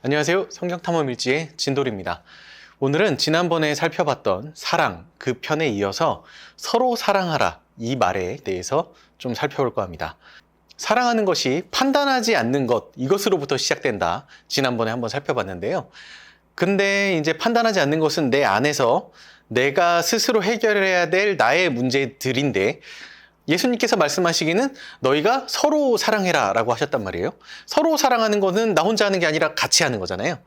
안녕하세요. 성경탐험일지의 진돌입니다. 오늘은 지난번에 살펴봤던 사랑 그 편에 이어서 서로 사랑하라 이 말에 대해서 좀 살펴볼까 합니다. 사랑하는 것이 판단하지 않는 것, 이것으로부터 시작된다. 지난번에 한번 살펴봤는데요. 근데 이제 판단하지 않는 것은 내 안에서 내가 스스로 해결해야 될 나의 문제들인데 예수님께서 말씀하시기는 너희가 서로 사랑해라 라고 하셨단 말이에요. 서로 사랑하는 것은 나 혼자 하는 게 아니라 같이 하는 거잖아요.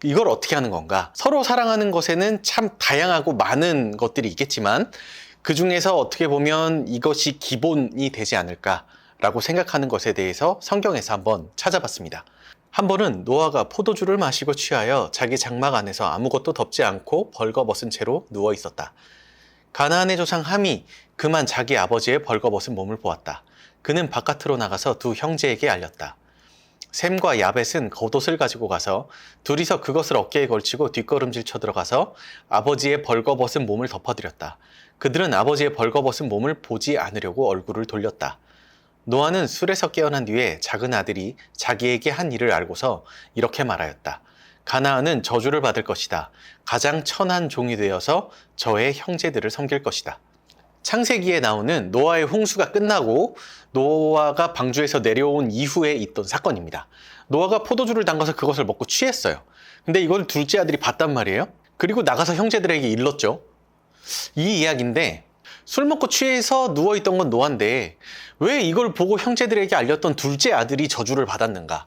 이걸 어떻게 하는 건가? 서로 사랑하는 것에는 참 다양하고 많은 것들이 있겠지만 그 중에서 어떻게 보면 이것이 기본이 되지 않을까라고 생각하는 것에 대해서 성경에서 한번 찾아봤습니다. 한 번은 노아가 포도주를 마시고 취하여 자기 장막 안에서 아무것도 덮지 않고 벌거벗은 채로 누워 있었다. 가나안의 조상 함이 그만 자기 아버지의 벌거벗은 몸을 보았다. 그는 바깥으로 나가서 두 형제에게 알렸다. 셈과 야벳은 겉옷을 가지고 가서 둘이서 그것을 어깨에 걸치고 뒷걸음질 쳐 들어가서 아버지의 벌거벗은 몸을 덮어드렸다. 그들은 아버지의 벌거벗은 몸을 보지 않으려고 얼굴을 돌렸다. 노아는 술에서 깨어난 뒤에 작은 아들이 자기에게 한 일을 알고서 이렇게 말하였다. 가나안은 저주를 받을 것이다. 가장 천한 종이 되어서 저의 형제들을 섬길 것이다. 창세기에 나오는 노아의 홍수가 끝나고 노아가 방주에서 내려온 이후에 있던 사건입니다. 노아가 포도주를 담가서 그것을 먹고 취했어요. 근데 이걸 둘째 아들이 봤단 말이에요. 그리고 나가서 형제들에게 일렀죠. 이 이야기인데 술 먹고 취해서 누워있던 건 노아인데 왜 이걸 보고 형제들에게 알렸던 둘째 아들이 저주를 받았는가?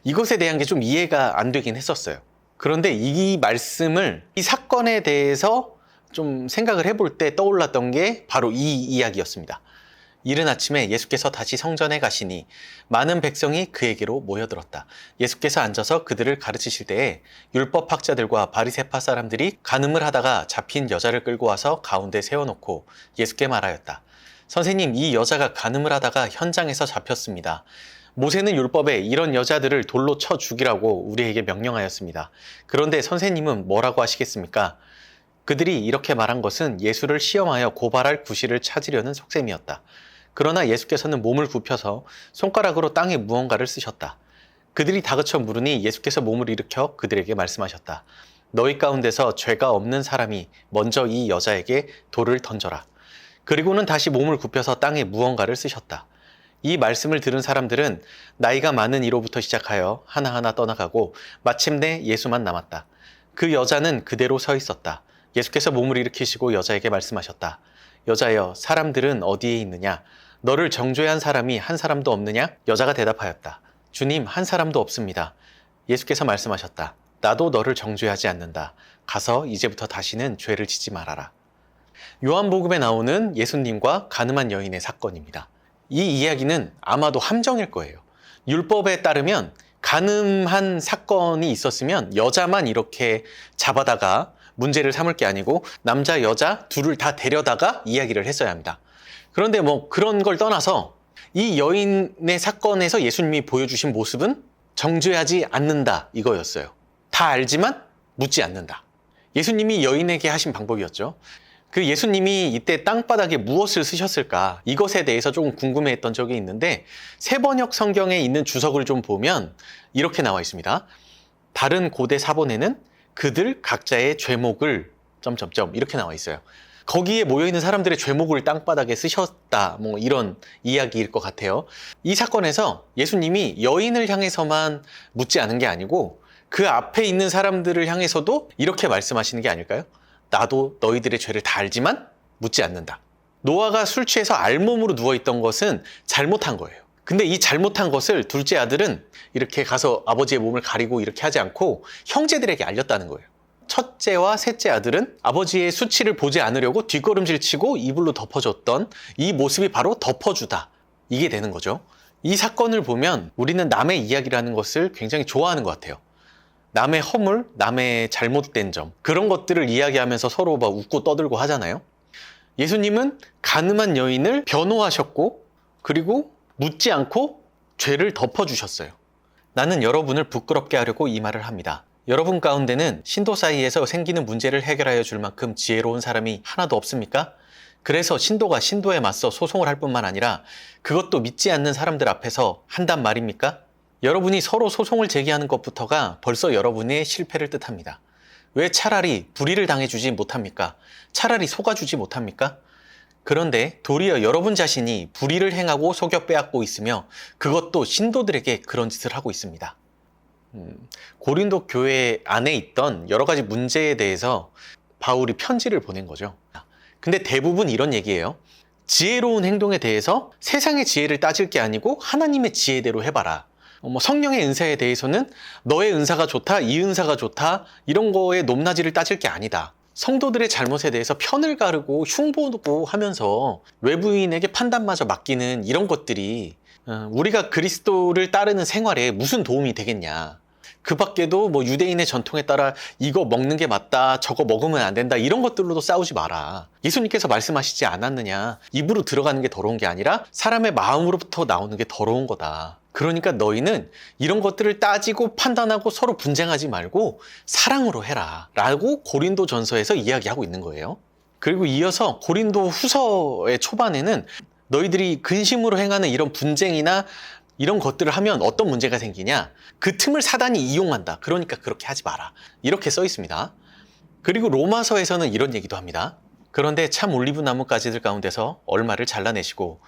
이것에 대한 게 좀 이해가 안 되긴 했었어요. 그런데 이 말씀을, 이 사건에 대해서 좀 생각을 해볼 때 떠올랐던 게 바로 이 이야기였습니다. 이른 아침에 예수께서 다시 성전에 가시니 많은 백성이 그에게로 모여들었다. 예수께서 앉아서 그들을 가르치실 때에 율법학자들과 바리새파 사람들이 간음을 하다가 잡힌 여자를 끌고 와서 가운데 세워놓고 예수께 말하였다. 선생님, 이 여자가 간음을 하다가 현장에서 잡혔습니다. 모세는 율법에 이런 여자들을 돌로 쳐 죽이라고 우리에게 명령하였습니다. 그런데 선생님은 뭐라고 하시겠습니까? 그들이 이렇게 말한 것은 예수를 시험하여 고발할 구실을 찾으려는 속셈이었다. 그러나 예수께서는 몸을 굽혀서 손가락으로 땅에 무언가를 쓰셨다. 그들이 다그쳐 물으니 예수께서 몸을 일으켜 그들에게 말씀하셨다. 너희 가운데서 죄가 없는 사람이 먼저 이 여자에게 돌을 던져라. 그리고는 다시 몸을 굽혀서 땅에 무언가를 쓰셨다. 이 말씀을 들은 사람들은 나이가 많은 이로부터 시작하여 하나하나 떠나가고 마침내 예수만 남았다. 그 여자는 그대로 서 있었다. 예수께서 몸을 일으키시고 여자에게 말씀하셨다. 여자여, 사람들은 어디에 있느냐? 너를 정죄한 사람이 한 사람도 없느냐? 여자가 대답하였다. 주님, 한 사람도 없습니다. 예수께서 말씀하셨다. 나도 너를 정죄하지 않는다. 가서 이제부터 다시는 죄를 짓지 말아라. 요한복음에 나오는 예수님과 가늠한 여인의 사건입니다. 이 이야기는 아마도 함정일 거예요. 율법에 따르면 가늠한 사건이 있었으면 여자만 이렇게 잡아다가 문제를 삼을 게 아니고 남자, 여자 둘을 다 데려다가 이야기를 했어야 합니다. 그런데 뭐 그런 걸 떠나서 이 여인의 사건에서 예수님이 보여주신 모습은 정죄하지 않는다 이거였어요. 다 알지만 묻지 않는다. 예수님이 여인에게 하신 방법이었죠. 그 예수님이 이때 땅바닥에 무엇을 쓰셨을까? 이것에 대해서 조금 궁금해했던 적이 있는데 세번역 성경에 있는 주석을 좀 보면 이렇게 나와 있습니다. 다른 고대 사본에는 그들 각자의 죄목을 이렇게 나와 있어요. 거기에 모여있는 사람들의 죄목을 땅바닥에 쓰셨다. 뭐 이런 이야기일 것 같아요. 이 사건에서 예수님이 여인을 향해서만 묻지 않은 게 아니고 그 앞에 있는 사람들을 향해서도 이렇게 말씀하시는 게 아닐까요? 나도 너희들의 죄를 다 알지만 묻지 않는다. 노아가 술 취해서 알몸으로 누워있던 것은 잘못한 거예요. 근데 이 잘못한 것을 둘째 아들은 이렇게 가서 아버지의 몸을 가리고 이렇게 하지 않고 형제들에게 알렸다는 거예요. 첫째와 셋째 아들은 아버지의 수치를 보지 않으려고 뒷걸음질 치고 이불로 덮어줬던 이 모습이 바로 덮어주다. 이게 되는 거죠. 이 사건을 보면 우리는 남의 이야기라는 것을 굉장히 좋아하는 것 같아요. 남의 허물, 남의 잘못된 점 그런 것들을 이야기하면서 서로 막 웃고 떠들고 하잖아요. 예수님은 가늠한 여인을 변호하셨고 그리고 묻지 않고 죄를 덮어주셨어요. 나는 여러분을 부끄럽게 하려고 이 말을 합니다. 여러분 가운데는 신도 사이에서 생기는 문제를 해결하여 줄 만큼 지혜로운 사람이 하나도 없습니까? 그래서 신도가 신도에 맞서 소송을 할 뿐만 아니라 그것도 믿지 않는 사람들 앞에서 한단 말입니까? 여러분이 서로 소송을 제기하는 것부터가 벌써 여러분의 실패를 뜻합니다. 왜 차라리 불의를 당해주지 못합니까? 차라리 속아주지 못합니까? 그런데 도리어 여러분 자신이 불의를 행하고 속여 빼앗고 있으며 그것도 신도들에게 그런 짓을 하고 있습니다. 고린도 교회 안에 있던 여러 가지 문제에 대해서 바울이 편지를 보낸 거죠. 근데 대부분 이런 얘기예요. 지혜로운 행동에 대해서 세상의 지혜를 따질 게 아니고 하나님의 지혜대로 해봐라. 성령의 은사에 대해서는 너의 은사가 좋다, 이 은사가 좋다, 이런 거에 높낮이를 따질 게 아니다. 성도들의 잘못에 대해서 편을 가르고 흉보고 하면서 외부인에게 판단마저 맡기는 이런 것들이 우리가 그리스도를 따르는 생활에 무슨 도움이 되겠냐. 그 밖에도 유대인의 전통에 따라 이거 먹는 게 맞다, 저거 먹으면 안 된다, 이런 것들로도 싸우지 마라. 예수님께서 말씀하시지 않았느냐. 입으로 들어가는 게 더러운 게 아니라 사람의 마음으로부터 나오는 게 더러운 거다. 그러니까 너희는 이런 것들을 따지고 판단하고 서로 분쟁하지 말고 사랑으로 해라 라고 고린도 전서에서 이야기하고 있는 거예요. 그리고 이어서 고린도 후서의 초반에는 너희들이 근심으로 행하는 이런 분쟁이나 이런 것들을 하면 어떤 문제가 생기냐, 그 틈을 사단이 이용한다. 그러니까 그렇게 하지 마라. 이렇게 써 있습니다. 그리고 로마서에서는 이런 얘기도 합니다. 그런데 참 올리브 나무 가지들 가운데서 얼마를 잘라내시고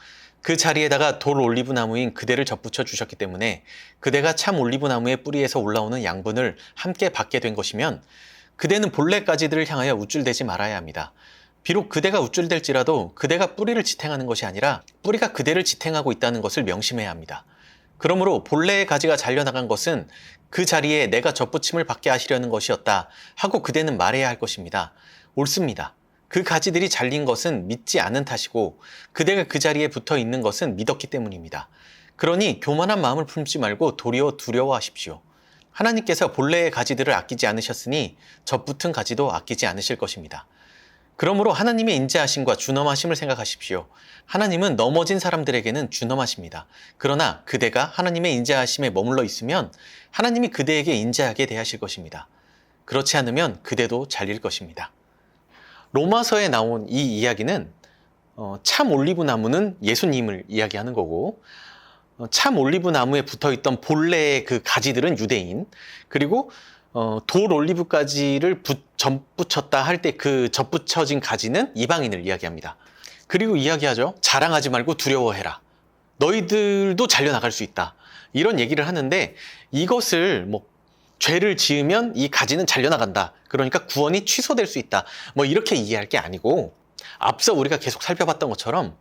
그 자리에다가 돌 올리브 나무인 그대를 접붙여 주셨기 때문에 그대가 참 올리브 나무의 뿌리에서 올라오는 양분을 함께 받게 된 것이면 그대는 본래 가지들을 향하여 우쭐대지 말아야 합니다. 비록 그대가 우쭐댈지라도 그대가 뿌리를 지탱하는 것이 아니라 뿌리가 그대를 지탱하고 있다는 것을 명심해야 합니다. 그러므로 본래의 가지가 잘려나간 것은 그 자리에 내가 접붙임을 받게 하시려는 것이었다 하고 그대는 말해야 할 것입니다. 옳습니다. 그 가지들이 잘린 것은 믿지 않은 탓이고 그대가 그 자리에 붙어 있는 것은 믿었기 때문입니다. 그러니 교만한 마음을 품지 말고 도리어 두려워하십시오. 하나님께서 본래의 가지들을 아끼지 않으셨으니 접붙은 가지도 아끼지 않으실 것입니다. 그러므로 하나님의 인자하심과 준엄하심을 생각하십시오. 하나님은 넘어진 사람들에게는 준엄하십니다. 그러나 그대가 하나님의 인자하심에 머물러 있으면 하나님이 그대에게 인자하게 대하실 것입니다. 그렇지 않으면 그대도 잘릴 것입니다. 로마서에 나온 이 이야기는 참 올리브 나무는 예수님을 이야기하는 거고 참 올리브 나무에 붙어있던 본래의 그 가지들은 유대인, 그리고 돌 올리브 가지를 접붙였다 할 때 그 접붙여진 가지는 이방인을 이야기합니다. 그리고 이야기하죠. 자랑하지 말고 두려워해라. 너희들도 잘려나갈 수 있다. 이런 얘기를 하는데 이것을 죄를 지으면 이 가지는 잘려나간다. 그러니까 구원이 취소될 수 있다. 이렇게 이해할 게 아니고 앞서 우리가 계속 살펴봤던 것처럼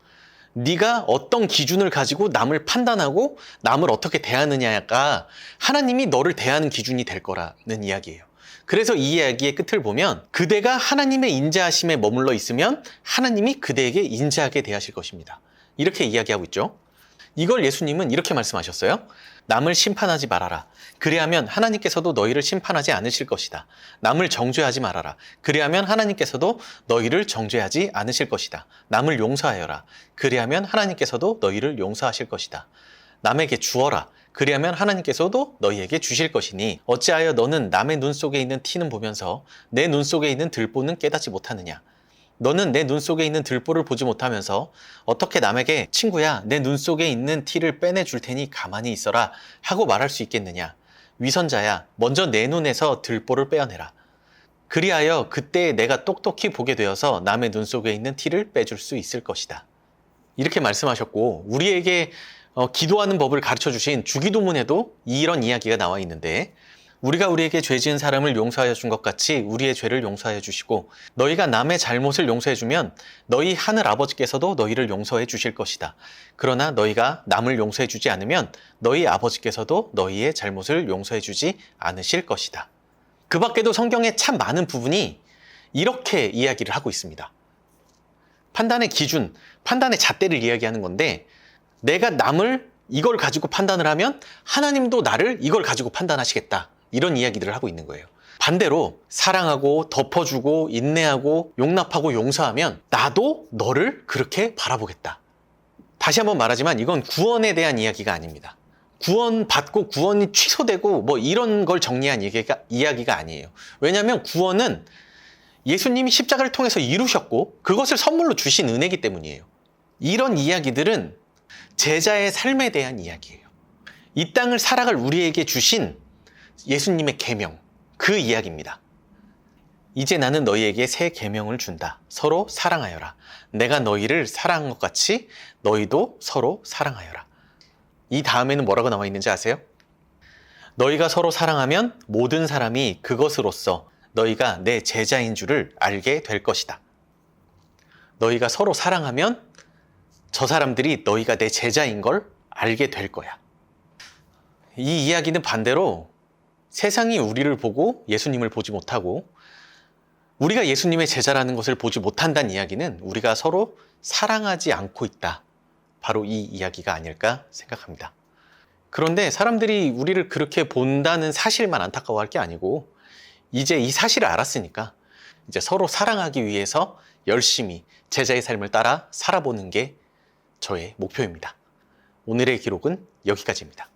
네가 어떤 기준을 가지고 남을 판단하고 남을 어떻게 대하느냐가 하나님이 너를 대하는 기준이 될 거라는 이야기예요. 그래서 이 이야기의 끝을 보면 그대가 하나님의 인자하심에 머물러 있으면 하나님이 그대에게 인자하게 대하실 것입니다. 이렇게 이야기하고 있죠. 이걸 예수님은 이렇게 말씀하셨어요. 남을 심판하지 말아라. 그리하면 하나님께서도 너희를 심판하지 않으실 것이다. 남을 정죄하지 말아라. 그리하면 하나님께서도 너희를 정죄하지 않으실 것이다. 남을 용서하여라. 그리하면 하나님께서도 너희를 용서하실 것이다. 남에게 주어라. 그리하면 하나님께서도 너희에게 주실 것이니 어찌하여 너는 남의 눈 속에 있는 티는 보면서 내 눈 속에 있는 들보는 깨닫지 못하느냐. 너는 내 눈 속에 있는 들보를 보지 못하면서 어떻게 남에게 친구야 내 눈 속에 있는 티를 빼내줄 테니 가만히 있어라 하고 말할 수 있겠느냐. 위선자야 먼저 내 눈에서 들보를 빼어내라. 그리하여 그때 내가 똑똑히 보게 되어서 남의 눈 속에 있는 티를 빼줄 수 있을 것이다. 이렇게 말씀하셨고 우리에게 기도하는 법을 가르쳐 주신 주기도문에도 이런 이야기가 나와 있는데 우리가 우리에게 죄 지은 사람을 용서하여 준 것 같이 우리의 죄를 용서하여 주시고 너희가 남의 잘못을 용서해 주면 너희 하늘 아버지께서도 너희를 용서해 주실 것이다. 그러나 너희가 남을 용서해 주지 않으면 너희 아버지께서도 너희의 잘못을 용서해 주지 않으실 것이다. 그 밖에도 성경에 참 많은 부분이 이렇게 이야기를 하고 있습니다. 판단의 기준, 판단의 잣대를 이야기하는 건데 내가 남을 이걸 가지고 판단을 하면 하나님도 나를 이걸 가지고 판단하시겠다. 이런 이야기들을 하고 있는 거예요. 반대로 사랑하고 덮어주고 인내하고 용납하고 용서하면 나도 너를 그렇게 바라보겠다. 다시 한번 말하지만 이건 구원에 대한 이야기가 아닙니다. 구원받고 구원이 취소되고 이런 걸 정리한 이야기가 아니에요. 왜냐하면 구원은 예수님이 십자가를 통해서 이루셨고 그것을 선물로 주신 은혜이기 때문이에요. 이런 이야기들은 제자의 삶에 대한 이야기예요. 이 땅을 살아갈 우리에게 주신 예수님의 계명, 그 이야기입니다. 이제 나는 너희에게 새 계명을 준다. 서로 사랑하여라. 내가 너희를 사랑한 것 같이 너희도 서로 사랑하여라. 이 다음에는 뭐라고 나와 있는지 아세요? 너희가 서로 사랑하면 모든 사람이 그것으로써 너희가 내 제자인 줄을 알게 될 것이다. 너희가 서로 사랑하면 저 사람들이 너희가 내 제자인 걸 알게 될 거야. 이 이야기는 반대로 세상이 우리를 보고 예수님을 보지 못하고 우리가 예수님의 제자라는 것을 보지 못한다는 이야기는 우리가 서로 사랑하지 않고 있다. 바로 이 이야기가 아닐까 생각합니다. 그런데 사람들이 우리를 그렇게 본다는 사실만 안타까워할 게 아니고 이제 이 사실을 알았으니까 이제 서로 사랑하기 위해서 열심히 제자의 삶을 따라 살아보는 게 저의 목표입니다. 오늘의 기록은 여기까지입니다.